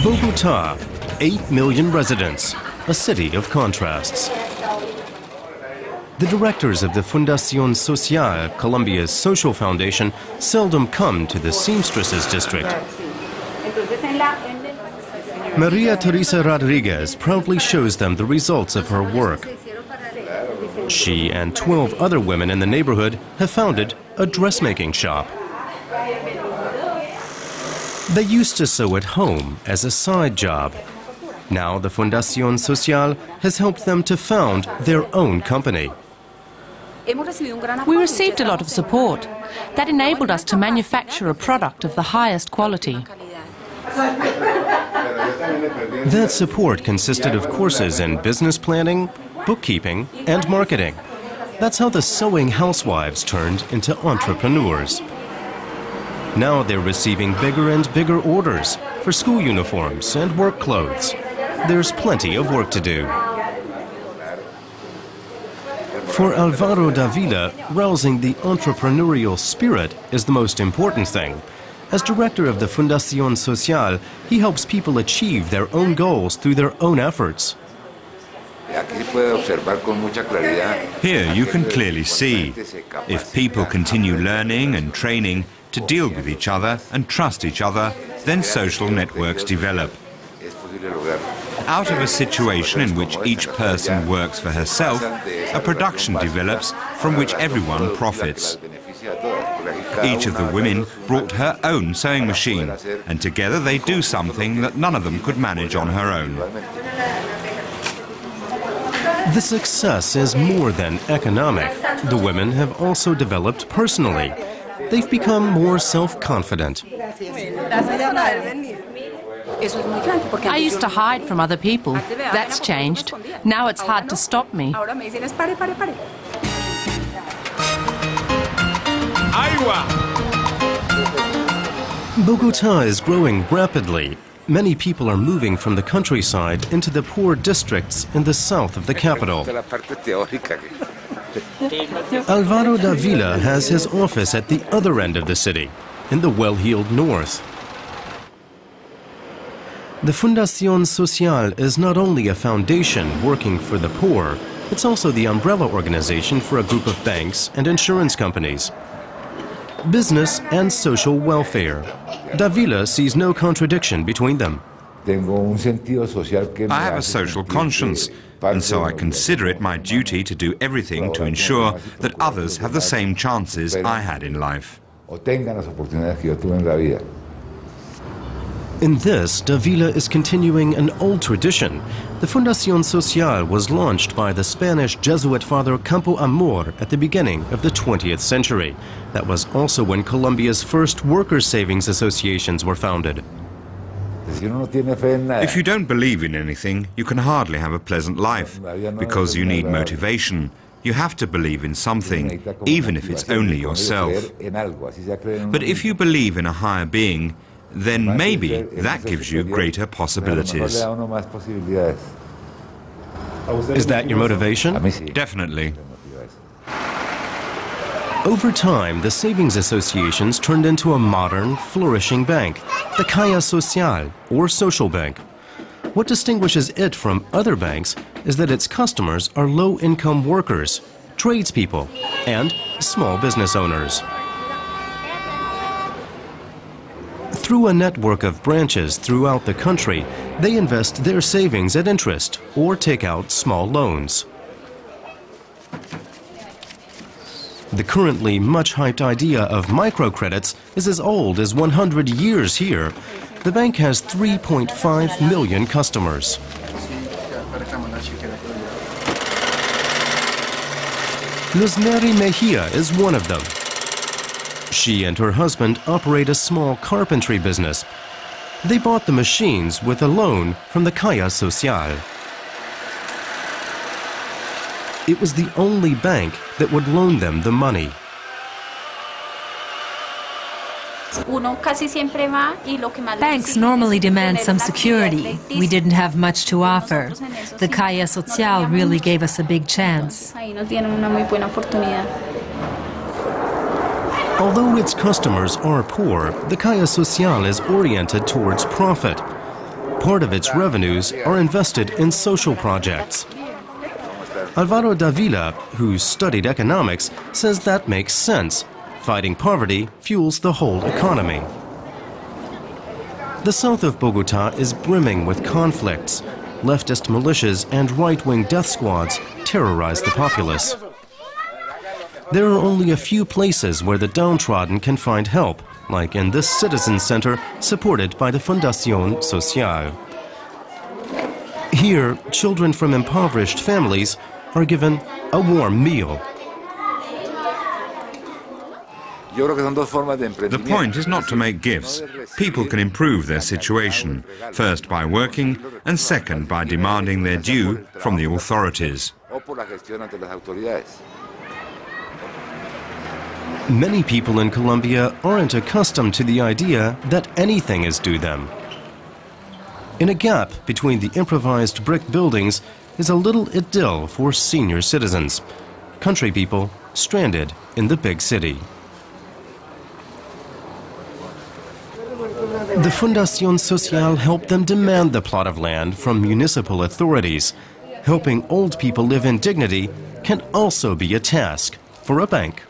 Bogotá, 8 million residents, a city of contrasts. The directors of the Fundacion Social, Colombia's social foundation, seldom come to the seamstresses district. Maria Teresa Rodriguez proudly shows them the results of her work. She and 12 other women in the neighborhood have founded a dressmaking shop. They used to sew at home as a side job. Now the Fundacion Social has helped them to found their own company. We received a lot of support. That enabled us to manufacture a product of the highest quality. That support consisted of courses in business planning, bookkeeping, and marketing. That's how the sewing housewives turned into entrepreneurs. Now they're receiving bigger and bigger orders for school uniforms and work clothes. There's plenty of work to do. For Alvaro Dávila, rousing the entrepreneurial spirit is the most important thing. As director of the Fundacion Social, he helps people achieve their own goals through their own efforts. Here you can clearly see, if people continue learning and training to deal with each other and trust each other, then social networks develop. Out of a situation in which each person works for herself, a production develops from which everyone profits. Each of the women brought her own sewing machine, and together they do something that none of them could manage on her own. The success is more than economic. The women have also developed personally. They've become more self-confident. I used to hide from other people. That's changed. Now it's hard to stop me. Bogotá is growing rapidly. Many people are moving from the countryside into the poor districts in the south of the capital. Alvaro Dávila has his office at the other end of the city, in the well-heeled north. The Fundacion Social is not only a foundation working for the poor, it's also the umbrella organization for a group of banks and insurance companies. Business and social welfare. Dávila sees no contradiction between them. I have a social conscience, and so I consider it my duty to do everything to ensure that others have the same chances I had in life. In this, Dávila is continuing an old tradition. The Fundacion Social was launched by the Spanish Jesuit father Campo Amor at the beginning of the 20th century. That was also when Colombia's first workers' savings associations were founded. If you don't believe in anything, you can hardly have a pleasant life, because you need motivation. You have to believe in something, even if it's only yourself. But if you believe in a higher being, then maybe that gives you greater possibilities. Is that your motivation? Definitely. Over time, the savings associations turned into a modern, flourishing bank, the Caja Social, or social bank. What distinguishes it from other banks is that its customers are low-income workers, tradespeople, and small business owners. Through a network of branches throughout the country, they invest their savings at interest or take out small loans. The currently much-hyped idea of microcredits is as old as 100 years here. The bank has 3.5 million customers. Luzmeri Mejia is one of them. She and her husband operate a small carpentry business. They bought the machines with a loan from the Caja Social. It was the only bank that would loan them the money. Banks normally demand some security. We didn't have much to offer. The Caja Social really gave us a big chance. Although its customers are poor, the Caja Social is oriented towards profit. Part of its revenues are invested in social projects. Alvaro Dávila, who studied economics, says that makes sense. Fighting poverty fuels the whole economy. The south of Bogotá is brimming with conflicts. Leftist militias and right-wing death squads terrorize the populace. There are only a few places where the downtrodden can find help, like in this citizen center supported by the Fundacion Social. Here, children from impoverished families are given a warm meal. The point is not to make gifts. People can improve their situation, first by working and second by demanding their due from the authorities. Many people in Colombia aren't accustomed to the idea that anything is due them. In a gap between the improvised brick buildings is a little idyll for senior citizens, country people stranded in the big city. The Fundacion Social helped them demand the plot of land from municipal authorities. Helping old people live in dignity can also be a task for a bank.